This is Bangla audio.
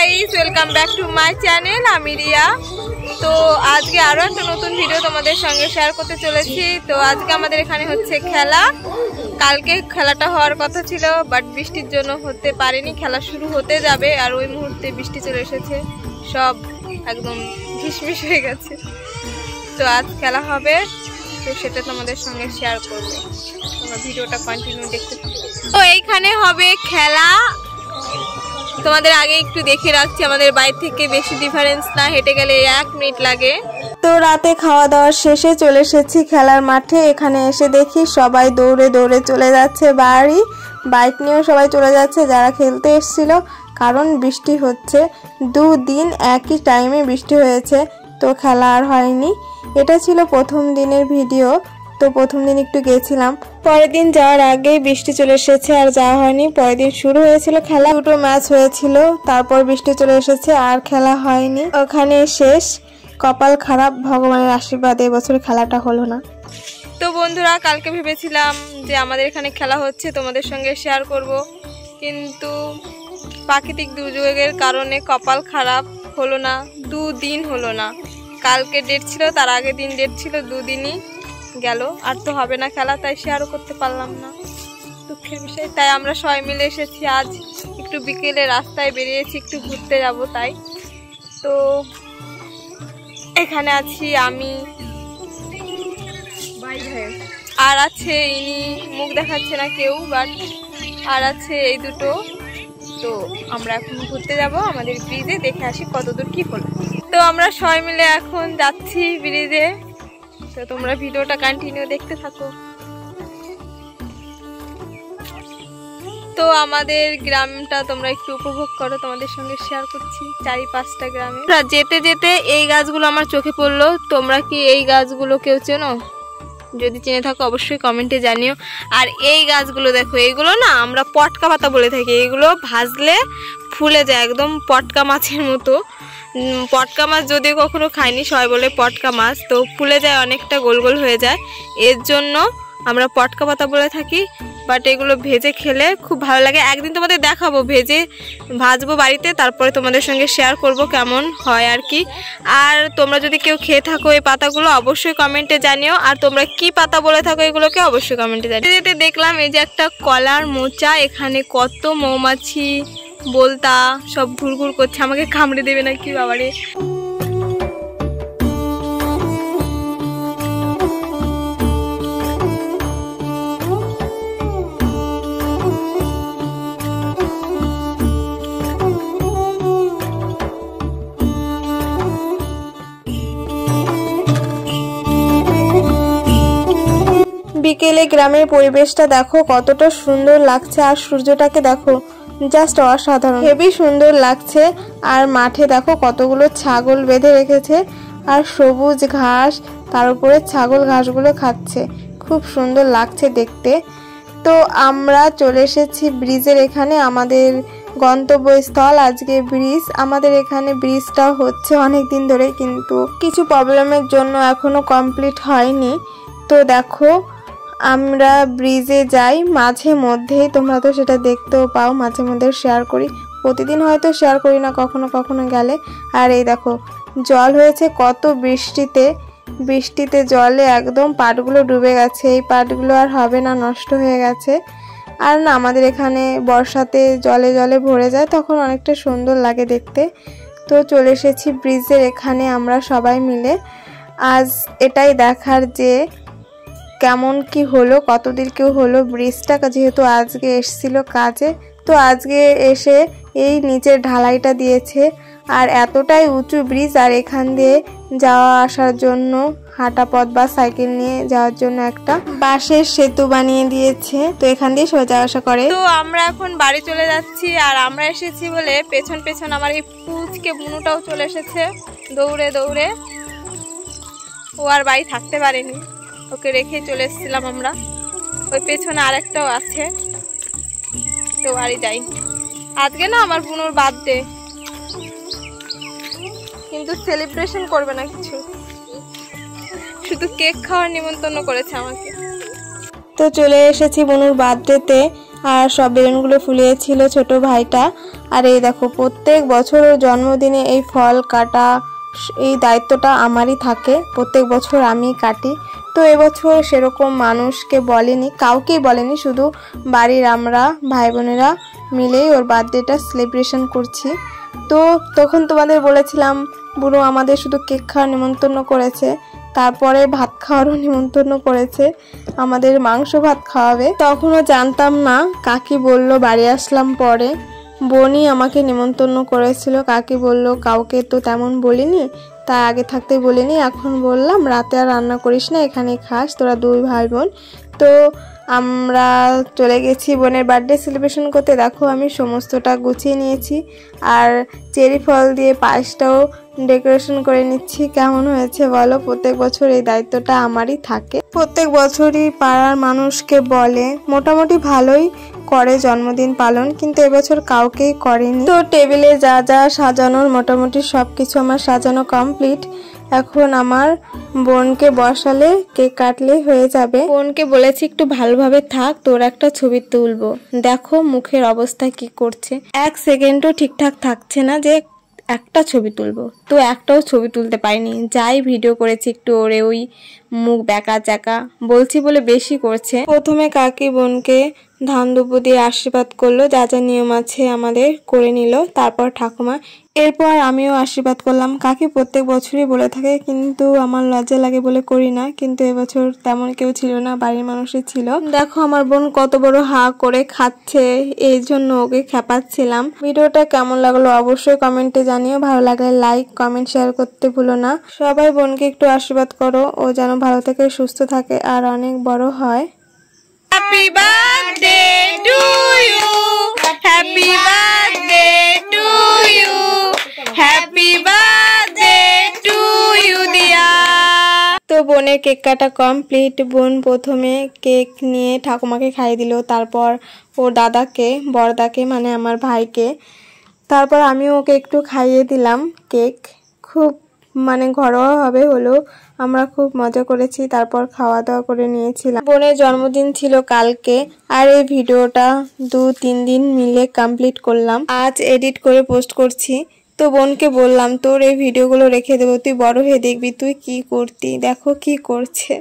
Guys, welcome back to my channel. আমি রিয়া। তো আজকে আরো একটা নতুন ভিডিও তোমাদের সঙ্গে শেয়ার করতে চলেছি। তো আজকে আমাদের এখানে হচ্ছে খেলা। কালকে খেলাটা হওয়ার কথা ছিল, বাট বৃষ্টির জন্য হতে পারেনি। খেলা শুরু হতে যাবে আর ওই মুহূর্তে বৃষ্টি চলে এসেছে, সব একদম ঢিসমিস হয়ে গেছে। তো আজ খেলা হবে, তো সেটা তোমাদের সঙ্গে শেয়ার করবো। তোমরা ভিডিওটা কন্টিনিউ দেখতে থাকো। তো এইখানে হবে খেলা, তোমাদের আগে একটু দেখে রাখছি। আমাদের বাড়ি থেকে বেশি ডিফারেন্স না, হেঁটে গেলে 1 মিনিট লাগে। তো রাতে খাওয়া দাওয়া শেষে চলে এসেছি খেলার মাঠে। এখানে এসে দেখি সবাই দৌড়ে দৌড়ে চলে যাচ্ছে বাড়ি, বাইক নিয়েও সবাই চলে যাচ্ছে যারা খেলতে এসেছিল, কারণ বৃষ্টি হচ্ছে। 2 দিন একই টাইমে বৃষ্টি হয়েছে, তো খেলা আর হয়নি। এটা ছিল প্রথম দিনের ভিডিও। তো প্রথম দিন একটু গেছিলাম, পরের দিন যাওয়ার আগেই বৃষ্টি চলে এসেছে আর যাওয়া হয়নি। পরের দিন শুরু হয়েছিল খেলা, 2টো ম্যাচ হয়েছিল, তারপর বৃষ্টি চলে এসেছে আর খেলা হয়নি। ওখানে শেষ, কপাল খারাপ, ভগবানের আশীর্বাদে এবছর খেলাটা হলো না। তো বন্ধুরা, কালকে ভেবেছিলাম যে আমাদের এখানে খেলা হচ্ছে, তোমাদের সঙ্গে শেয়ার করব, কিন্তু প্রাকৃতিক দুর্যোগের কারণে কপাল খারাপ, হলো না। 2 দিন হলো না। কালকে ডেট ছিল, তার আগের দিন ডেট ছিল, 2 দিনই গেল। আর তো হবে না খেলা, তাই শেয়ারও করতে পারলাম না, দুঃখের বিষয়। তাই আমরা সবাই মিলে এসেছি আজ, একটু বিকেলে রাস্তায় বেরিয়েছি, একটু ঘুরতে যাব তাই। তো এখানে আছি আমি, আর আছে ইনি, মুখ দেখাচ্ছে না কেউ, বাট আর আছে এই দুটো। তো আমরা এখন ঘুরতে যাব আমাদের ব্রিজে, দেখে আসি কতদূর কি হলো। তো আমরা সবাই মিলে এখন যাচ্ছি ব্রিজে। তো তোমরা ভিডিওটা কন্টিনিউ দেখতে থাকো। তো আমাদের গ্রামটা তোমরা একটু উপভোগ করো, তোমাদের সঙ্গে শেয়ার করছি 4-5টা গ্রামে। যেতে যেতে এই গাছগুলো আমার চোখে পড়লো। তোমরা কি এই গাছগুলো কেউ চেনো? যদি চিনে থাকো অবশ্যই কমেন্টে জানিও। আর এই গাছগুলো দেখো, এইগুলো না আমরা পটকা পাতা বলে থাকি। এগুলো ভাজলে ফুলে যায় একদম পটকা মাছের মতো। পটকা মাছ যদিও কখনো খাইনি, সবাই বলে পটকা মাছ, তো ফুলে যায় অনেকটা, গোল গোল হয়ে যায়, এর জন্য আমরা পটকা পাতা বলে থাকি। বাট এগুলো ভেজে খেলে খুব ভালো লাগে। একদিন তোমাদের দেখাবো, ভেজে ভাজবো বাড়িতে, তারপরে তোমাদের সঙ্গে শেয়ার করব কেমন হয় আর কি। আর তোমরা যদি কেউ খেয়ে থাকো এই পাতাগুলো অবশ্যই কমেন্টে জানিও। আর তোমরা কি পাতা বলে থাকো এগুলোকে অবশ্যই কমেন্টে জানিও। যেতে দেখলাম এই যে একটা কলার মোচা, এখানে কত মৌমাছি বলতা সব ঘুরঘুর করছে, আমাকে কামড়ে দেবে নাকি বাবারে। বিকেলে গ্রামের পরিবেশটা দেখো কতটা সুন্দর লাগছে, আর সূর্যটাকে দেখো জাস্ট অসাধারণ, হেবি সুন্দর লাগছে। আর মাঠে দেখো কতগুলো ছাগল বেঁধে রেখেছে, আর সবুজ ঘাস, তার উপরে ছাগল ঘাসগুলো খাচ্ছে, খুব সুন্দর লাগছে দেখতে। তো আমরা চলে এসেছি ব্রিজের এখানে, আমাদের গন্তব্যস্থল আজকে ব্রিজ। আমাদের এখানে ব্রিজটা হচ্ছে অনেক দিন ধরে, কিন্তু কিছু প্রবলেমের জন্য এখনো কমপ্লিট হয়নি। তো দেখো আমরা ব্রিজে যাই মাঝে মধ্যেই, তোমরা তো সেটা দেখতেও পাও, মাঝে মধ্যে শেয়ার করি, প্রতিদিন হয়তো শেয়ার করি না, কখনো কখনো গেলে। আর এই দেখো জল হয়েছে কত বৃষ্টিতে জলে একদম পাটগুলো ডুবে গেছে। এই পাটগুলো আর হবে না, নষ্ট হয়ে গেছে। আর না, আমাদের এখানে বর্ষাতে জলে জলে ভরে যায়, তখন অনেকটা সুন্দর লাগে দেখতে। তো চলে এসেছি ব্রিজের এখানে আমরা সবাই মিলে। আজ এটাই দেখার যে কেমন কি হলো, কতদিন কেউ হলো ব্রিজটা, যেহেতু আজকে এসেছিল কাজে। তো আজকে এসে এই নিচের ঢালাইটা দিয়েছে, আর এতটাই উঁচু ব্রিজ, আর এখান দিয়ে যাওয়া আসার জন্য হাঁটা পথ বা সাইকেল নিয়ে যাওয়ার জন্য একটা বাঁশের সেতু বানিয়ে দিয়েছে। তো এখান দিয়ে সবাই যাওয়া আসা করে। তো আমরা এখন বাড়ি চলে যাচ্ছি, আর আমরা এসেছি বলে পেছন পেছন আমার এই পুচকে বুনুটাও চলে এসেছে দৌড়ে দৌড়ে। ও আর বাড়ি থাকতে পারেনি, ওকে রেখে চলে এসেছিলাম আমরা। ওই পেছনে আরেকটাও আছে, তো বাড়ি যাই। আজকে না আমার বুনুর বার্থডে, কিন্তু সেলিব্রেশন করবে না কিছু, শুধু কেক খাওয়ার নিমন্ত্রণ করেছে আমাকে। তো চলে এসেছি বুনুর বার্থডেতে, আর সব বেলুনগুলো ফুলিয়েছিল ছোট ভাইটা। আর এই দেখো প্রত্যেক বছর জন্মদিনে এই ফল কাটা এই দায়িত্বটা আমারই থাকে, প্রত্যেক বছর আমি কাটি। তো এবছর সেরকম মানুষকে বলেনি, কাউকেই বলেনি, শুধু বাড়ির আমরা ভাই বোনেরা মিলেই ওর বার্থডেটা সেলিব্রেশন করছি। তো তখন তোমাদের বলেছিলাম বুড়ো আমাদের শুধু কেক খাওয়ার নিমন্ত্রণ করেছে, তারপরে ভাত খাওয়ারও নিমন্ত্রণ করেছে, আমাদের মাংস ভাত খাওয়াবে। তখনও জানতাম না, কাকি বলল বাড়ি আসলাম পরে, বোনই আমাকে নিমন্ত্রণ করেছিল। কাকি বলল কাউকে তো তেমন বলিনি, তাই আগে থাকতেই বলিনি, এখন বললাম রাতে আর রান্না করিস না, এখানে খাস, তোরা দুই ভাই বোন। তো আমরা চলে গেছি বোনের বার্থডে সেলিব্রেশন করতে। দেখো আমি সমস্তটা গুছিয়ে নিয়েছি আর চেরি ফল দিয়ে পায়েসটাও ডেকোরেশন করে নিচ্ছি। কেমন হয়েছে বলো? প্রত্যেক বছর এই দায়িত্বটা আমারই থাকে, প্রত্যেক বছরই পাড়ার মানুষকে বলে, মোটামুটি ভালোই করে জন্মদিন পালন, কিন্তু এবছর কাউকেই করেনি। তো টেবিলে যা যা সাজানোর মোটামুটি সবকিছু আমার সাজানো কমপ্লিট। এখন আমার বোনকে বসালে কেক কাটলেই হয়ে যাবে। বোনকে বলেছি একটু ভালোভাবে থাক, তোর একটা ছবি তুলবো। দেখো মুখের অবস্থা কি করছে, এক সেকেন্ডও ঠিকঠাক থাকছে না যে একটা ছবি তুলবো, তো একটাও ছবি তুলতে পারিনি। যাই ভিডিও করেছি একটু ওরে ওই মুখ বেঁকা চাকা বলছি বলে বেশি করছে। প্রথমে কাকি বোনকে ধান দুব্বো দিয়ে আশীর্বাদ করলো, যা যা নিয়ম আছে আমাদের করে নিল, তারপর ঠাকুমা, এরপর আমিও আশীর্বাদ করলাম। কাকি প্রত্যেক বছরই বলে থাকে, কিন্তু আমার লজ্জা লাগে বলে করি না, কিন্তু এবছর তেমন কেউ ছিল না, বাড়ির মানুষই ছিল। দেখো আমার বোন কত বড় হা করে খাচ্ছে, এই জন্য ওকে খেপাচ্ছিলাম। ভিডিওটা কেমন লাগলো অবশ্যই কমেন্টে জানিও, ভালো লাগলে লাইক কমেন্ট শেয়ার করতে ভুলো না। সবাই বোনকে একটু আশীর্বাদ করো, ও যেন ভালো থাকে, সুস্থ থাকে আর অনেক বড় হয়। Happy birthday to you. Happy birthday to you. Happy birthday to you, dear. তো বোনের কেক কাটা কমপ্লিট। বোন প্রথমে কেক নিয়ে ঠাকুমাকে খাইয়ে দিল, তারপর ওর দাদাকে, বড়দাকে মানে আমার ভাইকে, তারপর আমিও ওকে একটু খাইয়ে দিলাম কেক। খুব মানে ঘরোয়াভাবে হলো, আমরা খুব মজা করেছি, তারপর খাওয়া দাওয়া করে নিয়েছিলাম। বোনের জন্মদিন ছিল কালকে, আর এই ভিডিওটা 2-3 দিন মিলে কমপ্লিট করলাম, আজ এডিট করে পোস্ট করছি। তো বোনকে বললাম তোর এই ভিডিওগুলো রেখে দেবো, তুই বড় হয়ে দেখবি তুই কি করতি, দেখো কি করছে।